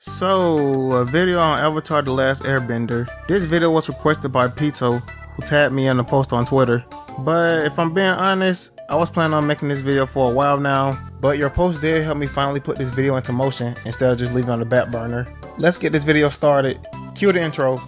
So, a video on Avatar The Last Airbender. This video was requested by Pito, who tagged me in the post on Twitter. But if I'm being honest, I was planning on making this video for a while now, but your post did help me finally put this video into motion instead of just leaving it on the back burner. Let's get this video started. Cue the intro.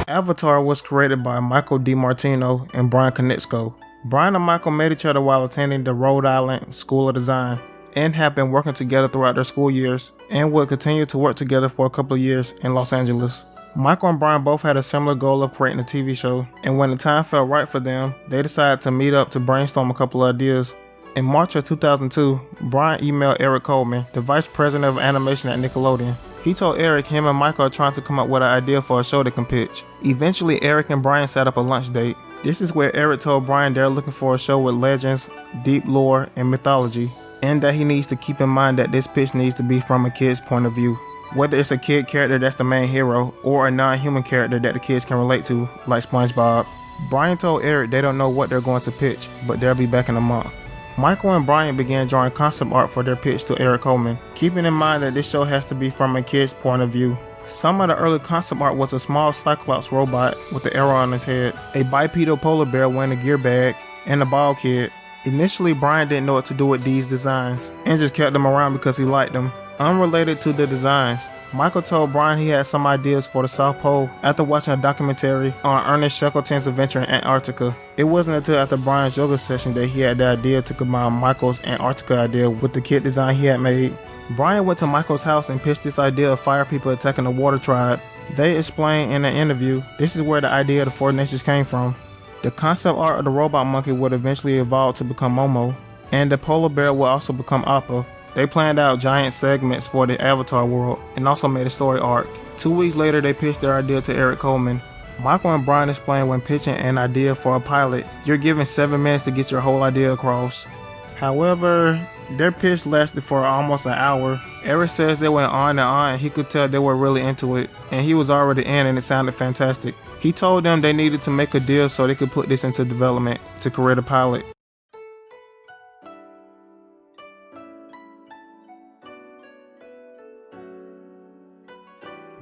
Avatar was created by Michael DiMartino and Brian Konietzko. Brian and Michael met each other while attending the Rhode Island School of Design and have been working together throughout their school years and would continue to work together for a couple of years in Los Angeles. Michael and Brian both had a similar goal of creating a TV show, and when the time felt right for them, they decided to meet up to brainstorm a couple of ideas. In March of 2002, Brian emailed Eric Coleman, the vice president of animation at Nickelodeon. He told Eric him and Michael are trying to come up with an idea for a show they can pitch. Eventually, Eric and Brian set up a lunch date. This is where Eric told Brian they're looking for a show with legends, deep lore, and mythology, and that he needs to keep in mind that this pitch needs to be from a kid's point of view. Whether it's a kid character that's the main hero, or a non-human character that the kids can relate to, like SpongeBob. Brian told Eric they don't know what they're going to pitch, but they'll be back in a month. Michael and Brian began drawing concept art for their pitch to Eric Coleman, keeping in mind that this show has to be from a kid's point of view. Some of the early concept art was a small Cyclops robot with an arrow on his head, a bipedal polar bear wearing a gear bag, and a bald kid. Initially, Brian didn't know what to do with these designs, and just kept them around because he liked them. Unrelated to the designs, Michael told Brian he had some ideas for the South Pole after watching a documentary on Ernest Shackleton's adventure in Antarctica. It wasn't until after Brian's yoga session that he had the idea to combine Michael's Antarctica idea with the kit design he had made. Brian went to Michael's house and pitched this idea of fire people attacking the water tribe. They explained in an interview, this is where the idea of the Four Nations came from. The concept art of the robot monkey would eventually evolve to become Momo, and the polar bear would also become Appa. They planned out giant segments for the Avatar world and also made a story arc. 2 weeks later, they pitched their idea to Eric Coleman. Michael and Brian explained when pitching an idea for a pilot, you're given 7 minutes to get your whole idea across. However, their pitch lasted for almost an hour. Eric says they went on and on, and he could tell they were really into it, and he was already in and it sounded fantastic. He told them they needed to make a deal so they could put this into development to create a pilot.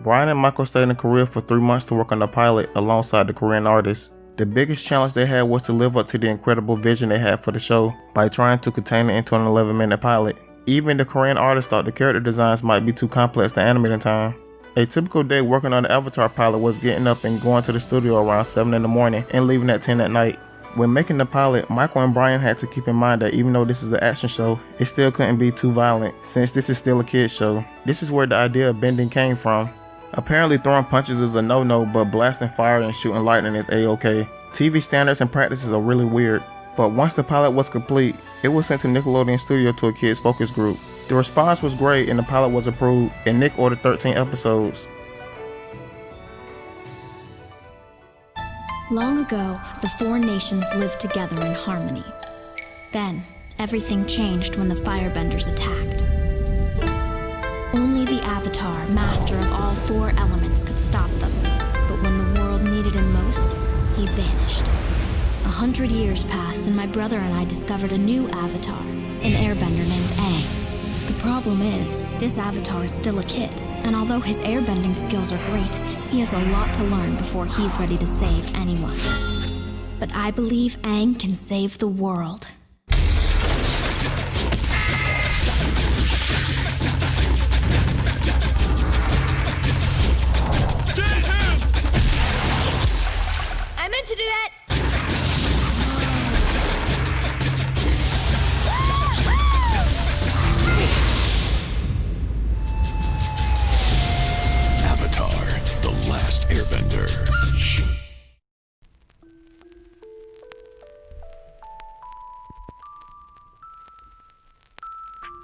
Brian and Michael stayed in Korea for 3 months to work on the pilot alongside the Korean artists. The biggest challenge they had was to live up to the incredible vision they had for the show by trying to contain it into an 11-minute pilot. Even the Korean artists thought the character designs might be too complex to animate in time. A typical day working on the Avatar pilot was getting up and going to the studio around 7 in the morning and leaving at 10 at night. When making the pilot, Michael and Brian had to keep in mind that even though this is an action show, it still couldn't be too violent since this is still a kids show. This is where the idea of bending came from. Apparently throwing punches is a no-no, but blasting fire and shooting lightning is a-okay. TV standards and practices are really weird, but once the pilot was complete, it was sent to Nickelodeon Studio to a kids focus group. The response was great and the pilot was approved, and Nick ordered 13 episodes. Long ago, the four nations lived together in harmony. Then, everything changed when the firebenders attacked. Only the Avatar, master of all 4 elements, could stop them. But when the world needed him most, he vanished. 100 years passed and my brother and I discovered a new Avatar, an airbender named Aang. The problem is, this Avatar is still a kid, and although his airbending skills are great, he has a lot to learn before he's ready to save anyone. But I believe Aang can save the world. To do that. Avatar, The Last Airbender.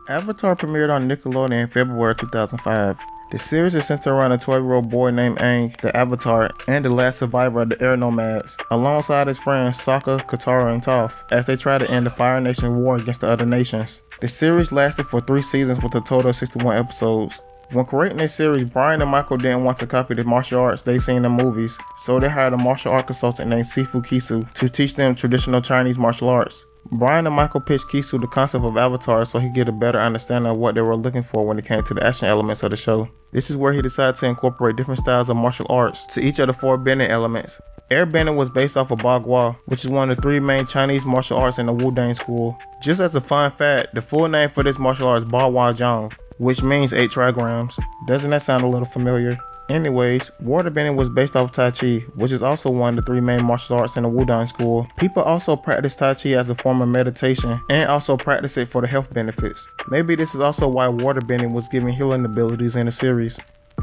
Avatar premiered on Nickelodeon in February 2005. The series is centered around a 12-year-old boy named Aang, the Avatar, and the last survivor of the Air Nomads, alongside his friends Sokka, Katara, and Toph, as they try to end the Fire Nation war against the other nations. The series lasted for 3 seasons with a total of 61 episodes. When creating this series, Brian and Michael didn't want to copy the martial arts they seen in the movies, so they hired a martial art consultant named Sifu Kisu to teach them traditional Chinese martial arts. Brian and Michael pitched Kisu the concept of Avatar so he could get a better understanding of what they were looking for when it came to the action elements of the show. This is where he decided to incorporate different styles of martial arts to each of the 4 bending elements. Airbender was based off of Bagua, which is one of the 3 main Chinese martial arts in the Wudang school. Just as a fun fact, the full name for this martial art is Bagua Zhang, which means 8 trigrams. Doesn't that sound a little familiar? Anyways, waterbending was based off Tai Chi, which is also one of the 3 main martial arts in the Wudang school. People also practice Tai Chi as a form of meditation and also practice it for the health benefits. Maybe this is also why waterbending was given healing abilities in the series.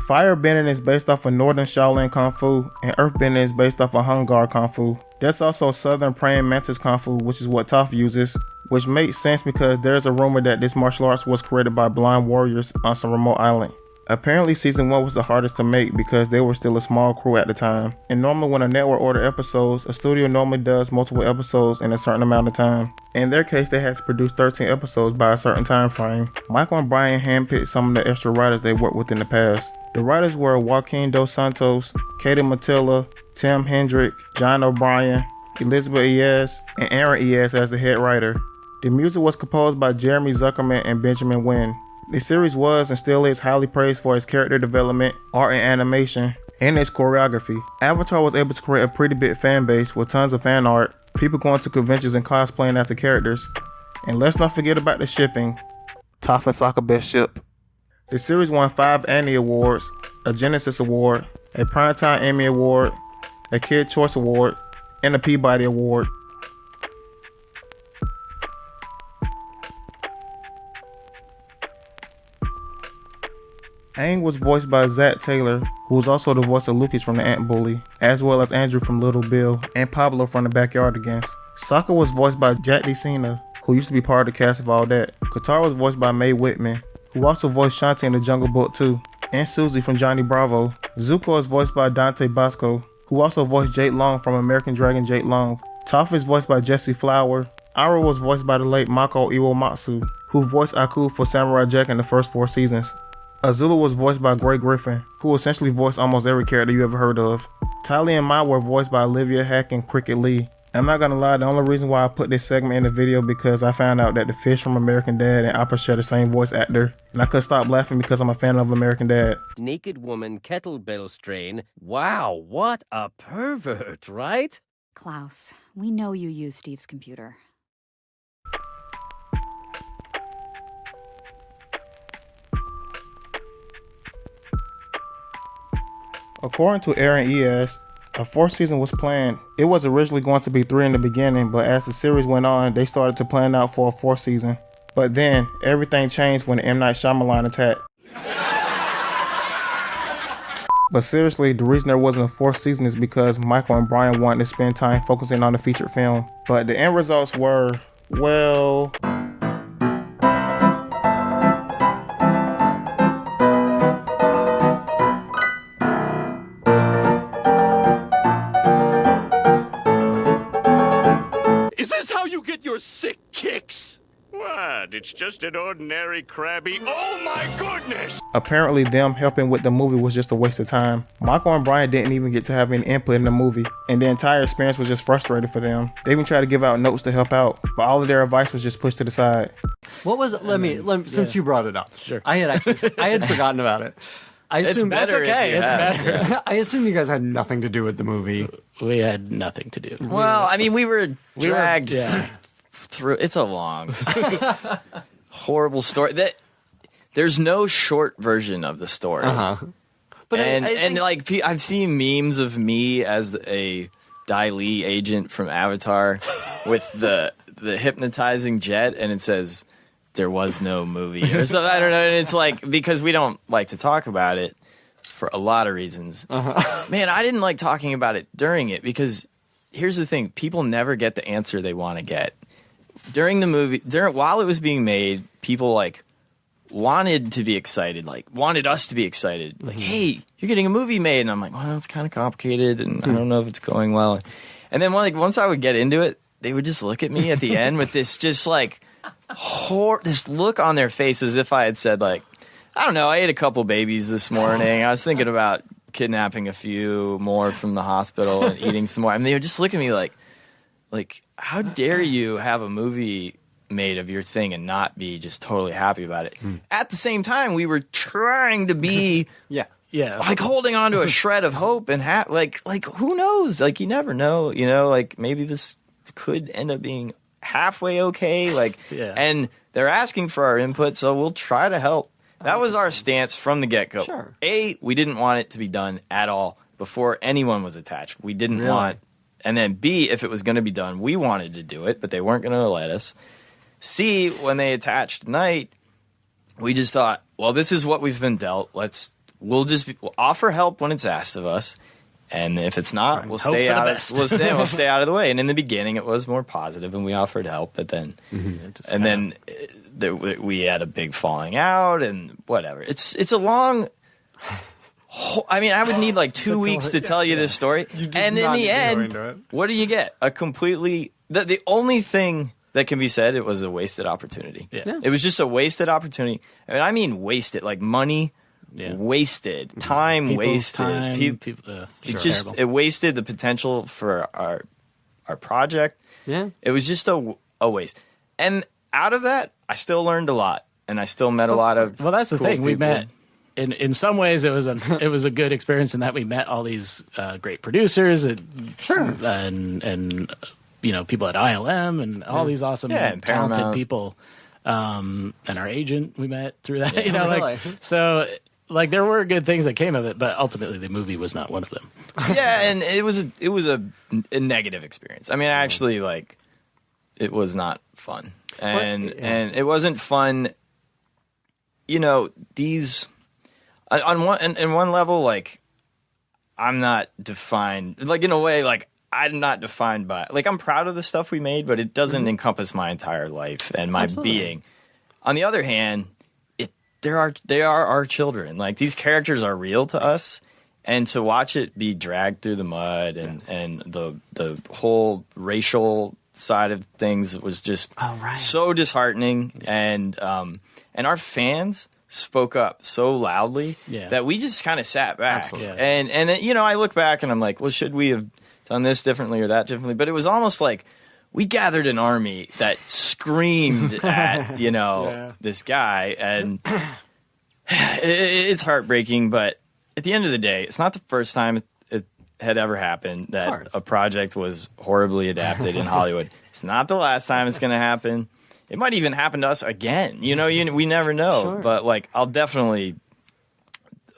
Firebending is based off of Northern Shaolin Kung Fu, and Earthbending is based off of Hungar Kung Fu. There's also Southern Praying Mantis Kung Fu, which is what Toph uses, which makes sense because there's a rumor that this martial arts was created by blind warriors on some remote island. Apparently season 1 was the hardest to make because they were still a small crew at the time, and normally when a network orders episodes, a studio normally does multiple episodes in a certain amount of time. In their case, they had to produce 13 episodes by a certain time frame. Michael and Brian handpicked some of the extra writers they worked with in the past. The writers were Joaquin Dos Santos, Katie Matilla, Tim Hendrick, John O'Brien, Elizabeth Iez, and Aaron Iez as the head writer. The music was composed by Jeremy Zuckerman and Benjamin Wynn. The series was and still is highly praised for its character development, art and animation, and its choreography. Avatar was able to create a pretty big fan base with tons of fan art, people going to conventions and cosplaying as the characters. And let's not forget about the shipping. Toph and Sokka best ship. The series won 5 Annie Awards, a Genesis Award, a Primetime Emmy Award, a Kid Choice Award, and a Peabody Award. Aang was voiced by Zach Taylor, who was also the voice of Lucas from the Ant Bully, as well as Andrew from Little Bill, and Pablo from the Backyardigans. Sokka was voiced by Jack DeCena, who used to be part of the cast of All That. Katara was voiced by Mae Whitman, who also voiced Shanti in the Jungle Book 2, and Susie from Johnny Bravo. Zuko is voiced by Dante Bosco, who also voiced Jake Long from American Dragon Jake Long. Toph is voiced by Jesse Flower. Iroh was voiced by the late Mako Iwamatsu, who voiced Aku for Samurai Jack in the first 4 seasons. Azula was voiced by Gray Griffin, who essentially voiced almost every character you ever heard of. Tali and Mai were voiced by Olivia Hack and Cricket Lee. I'm not gonna lie, the only reason why I put this segment in the video because I found out that the fish from American Dad and Appa share the same voice actor, and I couldn't stop laughing because I'm a fan of American Dad. Naked woman kettlebell strain. Wow, what a pervert, right? Klaus, we know you use Steve's computer. According to Aaron Iez, a 4th season was planned. It was originally going to be 3 in the beginning, but as the series went on, they started to plan out for a 4th season. But then, everything changed when M. Night Shyamalan attacked. But seriously, the reason there wasn't a 4th season is because Michael and Brian wanted to spend time focusing on the featured film. But the end results were, well... Your sick kicks. What? It's just an ordinary crabby. Oh my goodness! Apparently them helping with the movie was just a waste of time. Michael and Brian didn't even get to have any input in the movie, and the entire experience was just frustrating for them. They even tried to give out notes to help out, but all of their advice was just pushed to the side. What was it? Let me since you brought it up. Sure. I had forgotten about it. I assume it's better. It's better. Yeah. I assume you guys had nothing to do with the movie. We had nothing to do. Well, I mean, we were dragged through. It's a long, horrible story. There's no short version of the story. But and like I've seen memes of me as a Dai Li agent from Avatar with the hypnotizing jet, and it says there was no movie or something. I don't know. And it's like because we don't like to talk about it for a lot of reasons. Man, I didn't like talking about it during it because here's the thing: people never get the answer they want to get. During the movie, while it was being made, people like wanted to be excited, like wanted us to be excited. Like, hey, you're getting a movie made. And I'm like, well, it's kind of complicated and I don't know if it's going well. And then once I would get into it, they would just look at me at the end with this just like this look on their face as if I had said like, I don't know, I ate a couple babies this morning. I was thinking about kidnapping a few more from the hospital and eating some more. I mean, they would just look at me like, how dare you have a movie made of your thing and not be just totally happy about it. At the same time, we were trying to be like holding on to a shred of hope and like who knows? Like you never know, you know, like maybe this could end up being halfway okay. Like and they're asking for our input, so we'll try to help. That was our stance from the get-go. Sure. A, we didn't want it to be done at all before anyone was attached. We didn't want. And then B, if it was going to be done, we wanted to do it, but they weren't going to let us. C, when they attached Night, we just thought, well, this is what we've been dealt. We'll offer help when it's asked of us, and if it's not, we'll stay out. We'll stay out of the way. And in the beginning, it was more positive, and we offered help. But then, we had a big falling out, and whatever. It's a long. I mean, I would need like 2 weeks to tell you this story. And in the end, what do you get? A completely the only thing that can be said, it was a wasted opportunity. Yeah. It was just a wasted opportunity. I mean wasted, like money wasted, time wasted. It wasted the potential for our project. Yeah. It was just a waste. And out of that, I still learned a lot, and I still met a lot of that's the cool thing. people. We met in some ways it was a good experience in that we met all these great producers and you know, people at ILM and all these awesome talented people, and our agent we met through that. You know, like so. Like there were good things that came of it, but ultimately the movie was not one of them. Yeah, and it was a negative experience. I mean, actually, like it was not fun, and it wasn't fun. You know, these on one level, like I'm not defined. Like in a way, like I'm not defined by. Like I'm proud of the stuff we made, but it doesn't encompass my entire life and my being. On the other hand. They are our children. Like these characters are real to us, and to watch it be dragged through the mud and the whole racial side of things was just so disheartening. And our fans spoke up so loudly that we just kind of sat back. And you know, I look back and I'm like, well, should we have done this differently or that differently? But it was almost like we gathered an army that screamed at, you know, this guy, and it's heartbreaking, but at the end of the day, it's not the first time it had ever happened that a project was horribly adapted in Hollywood. It's not the last time it's going to happen. It might even happen to us again. You know, we never know, but like, I'll definitely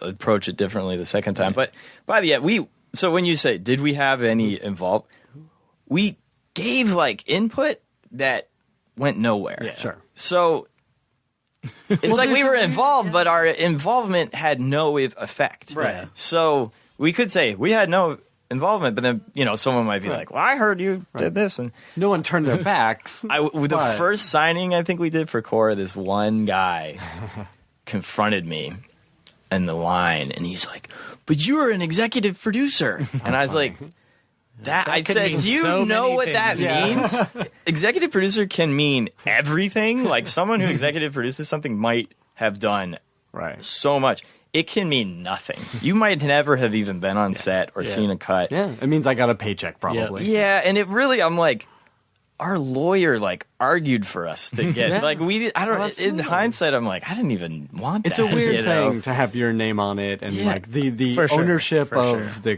approach it differently the second time. But by the end, so when you say, did we have any involved? We gave like input that went nowhere. Yeah, sure. So it's like we were involved, but our involvement had no effect. Right. So we could say we had no involvement, but then, you know, someone might be like, well, I heard you did this. And no one turned their backs. The first signing I think we did for Korra, this one guy confronted me in the line, and he's like, but you were an executive producer. And I was like, I said, do you know what that means? Executive producer can mean everything. Like someone who executive produces something might have done so much. It can mean nothing. You might never have even been on set or seen a cut. Yeah, it means I got a paycheck probably. Yeah, and it really, I'm like, our lawyer like argued for us to get like in hindsight I'm like, I didn't even want that. It's a weird thing to have your name on it and like the ownership of the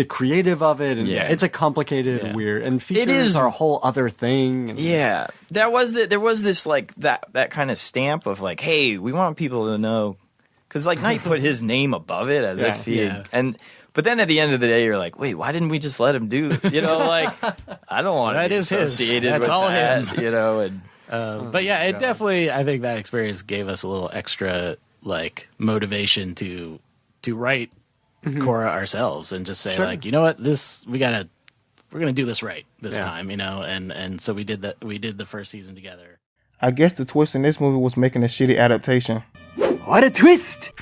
creative of it, and it's a complicated, weird, and features are a whole other thing. And there was this like that kind of stamp of like, hey, we want people to know, because like Knight put his name above it as if he but then at the end of the day, you're like, wait, why didn't we just let him do? You know, like I don't want to be associated with that. You know, and but yeah, it definitely. I think that experience gave us a little extra motivation to write Korra ourselves and just say like, you know what, we're gonna do this right this time, you know, and so we did that. We did the first season together. I guess the twist in this movie was making a shitty adaptation. What a twist!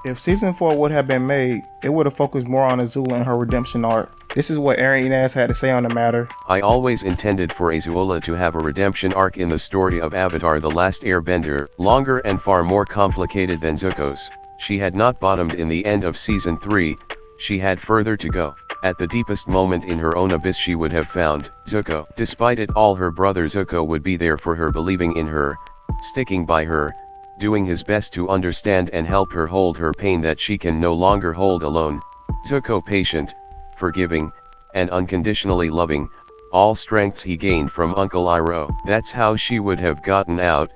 If season 4 would have been made, it would have focused more on Azula and her redemption arc. This is what Air Nomads had to say on the matter. I always intended for Azula to have a redemption arc in the story of Avatar: The Last Airbender, longer and far more complicated than Zuko's. She had not bottomed in the end of season 3, she had further to go. At the deepest moment in her own abyss she would have found Zuko. Despite it all, her brother Zuko would be there for her, believing in her, sticking by her, doing his best to understand and help her hold her pain that she can no longer hold alone. Zuko patient, forgiving, and unconditionally loving, all strengths he gained from Uncle Iroh. That's how she would have gotten out,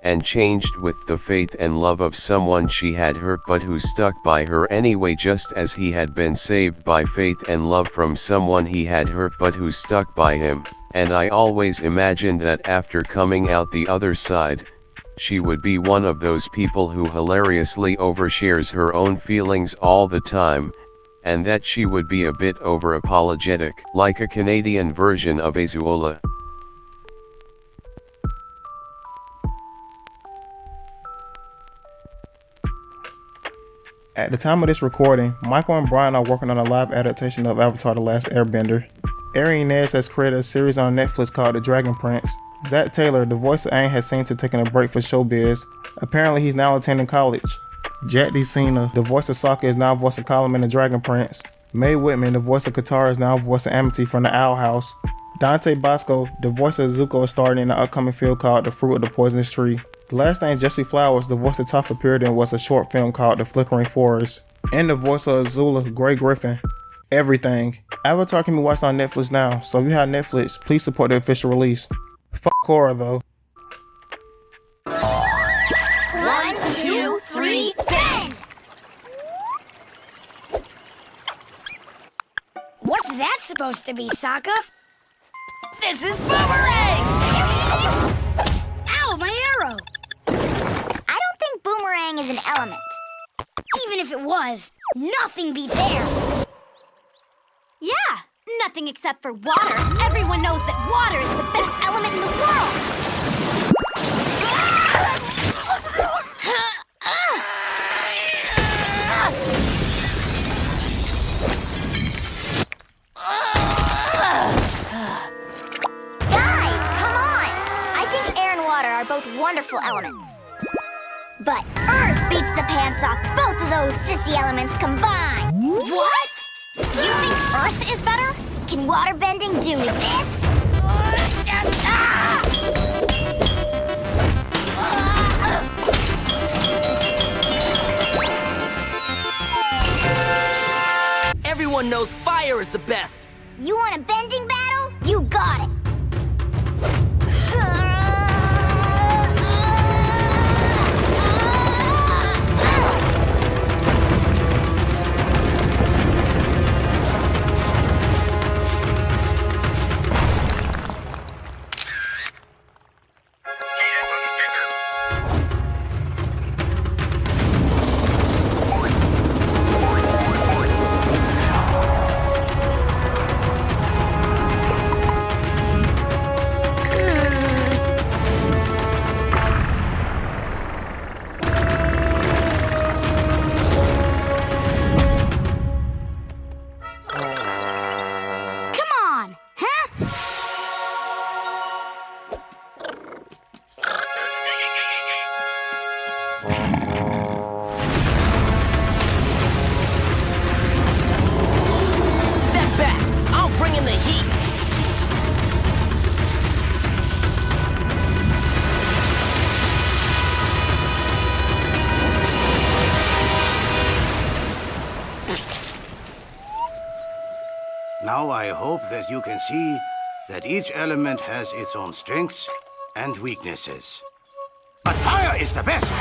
and changed with the faith and love of someone she had hurt but who stuck by her anyway, just as he had been saved by faith and love from someone he had hurt but who stuck by him. And I always imagined that after coming out the other side, she would be one of those people who hilariously overshares her own feelings all the time, and that she would be a bit over-apologetic, like a Canadian version of Azula. At the time of this recording, Michael and Brian are working on a live adaptation of Avatar: The Last Airbender. Air Nomads has created a series on Netflix called The Dragon Prince. Zach Taylor, the voice of Aang, has seemed to have taken a break for showbiz. Apparently he's now attending college. Jack D. Cena, the voice of Sokka, is now voicing Colin in The Dragon Prince. Mae Whitman, the voice of Katara, is now voicing Amity from the Owl House. Dante Bosco, the voice of Zuko, is starring in the upcoming film called The Fruit of the Poisonous Tree. The last name Jesse Flowers, the voice of Toph, appeared in was a short film called The Flickering Forest. And the voice of Azula, Grey Griffin. Everything. Avatar can be watched on Netflix now, so if you have Netflix, please support the official release. Fuck Korra though. 1, 2, 3, bend! What's that supposed to be, Sokka? This is Boomerang! Ow, my arrow! I don't think Boomerang is an element. Even if it was, nothing beats air. Yeah, nothing except for water. Everyone knows that water is the best element in the world. Guys, come on! I think air and water are both wonderful elements. But Earth beats the pants off both of those sissy elements combined. What? You think Earth is better? Can waterbending do this? Everyone knows fire is the best. You want a bending battle? You got it. Now I hope that you can see that each element has its own strengths and weaknesses. But fire is the best!